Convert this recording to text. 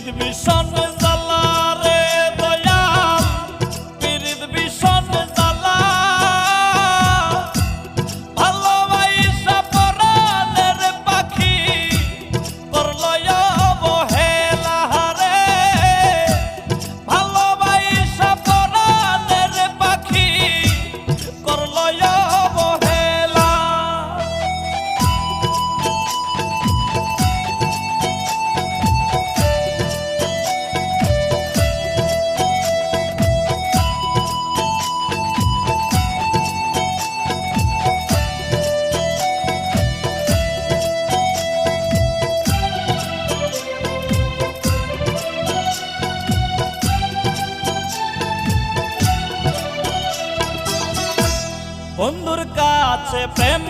পিরিত ভীষণ জ্বালা রে দয়াল, পিরিত ভীষণ জ্বালা। ভালোবাসা পরাণের পাখি করলো অবহেলা রে। ভালোবাসা পরাণের পাখি করলো অবহেলা। বন্ধুর কাছে প্রেম